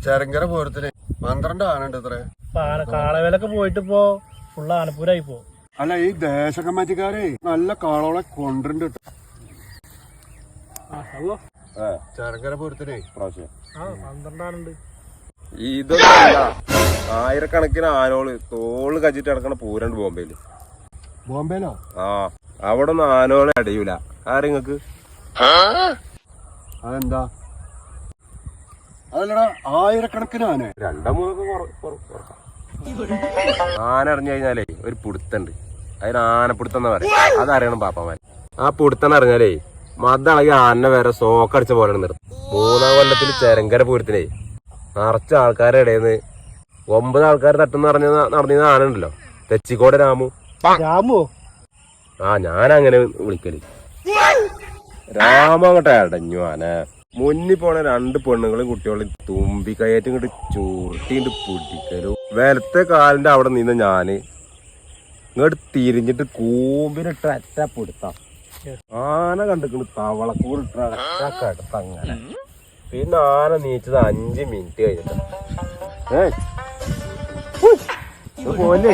ചരങ്കര പൂരത്തിന് 12 ആനുണ്ട് ഇത്ര. കാളവേലൊക്കെ പോയിട്ട് ഇപ്പോ ഫുള്ള് ആനപ്പൂരായി പോ. അല്ല ഈ ദേശ കമ്മിറ്റിക്കാരെ നല്ല കാളോളെ കൊണ്ടുണ്ട് ചരങ്കര പൂരത്തിനെ പ്രാവശ്യം 12 ആനുണ്ട്. ഇതൊന്നല്ല, ആയിരക്കണക്കിന് ആനോള് തോള് കച്ചിട്ട് കിടക്കണ പൂരണ്ട് ബോംബെയില്. ബോംബെയിലോ? ആ, അവിടെ ഒന്നും ആനോളെ അടയൂല. ആരെങ്ങക്ക് അതെന്താ? അതല്ലടാ, ആയിരക്കണക്കിന് ആന. 2-3 ആന അറിഞ്ഞു കഴിഞ്ഞാലേ ഒരു പുടുത്തുണ്ട്, അതിന് ആനപ്പിടുത്തം എന്നാ പറയാ. അതറിയണം പാപ്പമാര്. ആ പുടുത്തം അറിഞ്ഞാലേ മതളകി ആന വരെ സോക്കടിച്ച പോലെ നിർത്തും. 3-ാം കൊല്ലത്തിൽ ചരങ്കര പൂരത്തിനേ നിറച്ച ആൾക്കാരുടെ ഇടയിന്ന് 9 ആൾക്കാർ തട്ടെന്ന് നടന്നിരുന്ന ആന ഉണ്ടല്ലോ, തെച്ചിക്കോട് രാമു. ആ, ഞാനങ്ങനെ വിളിക്കല്. രാമ അങ്ങോട്ട് അടഞ്ഞു ആന. മുന്നിൽ പോണ 2 പെണ്ണുങ്ങളും കുട്ടികളും തുമ്പി കയറ്റും ഇങ്ങോട്ട് ചുരുട്ടിണ്ട് പൊടിക്കലും. വലത്തെ കാലിന്റെ അവിടെ നിന്ന് ഞാന് ഇങ്ങോട്ട് തിരിഞ്ഞിട്ട് കൂമ്പിനിട്ട് അറ്റപ്പെടുത്താം. ആന കണ്ടിട്ട് തവളക്കൂറിട്ട അങ്ങനെ. പിന്നെ ആന നീച്ചത് 5 മിനിറ്റ് കഴിഞ്ഞിട്ട്. പോലെ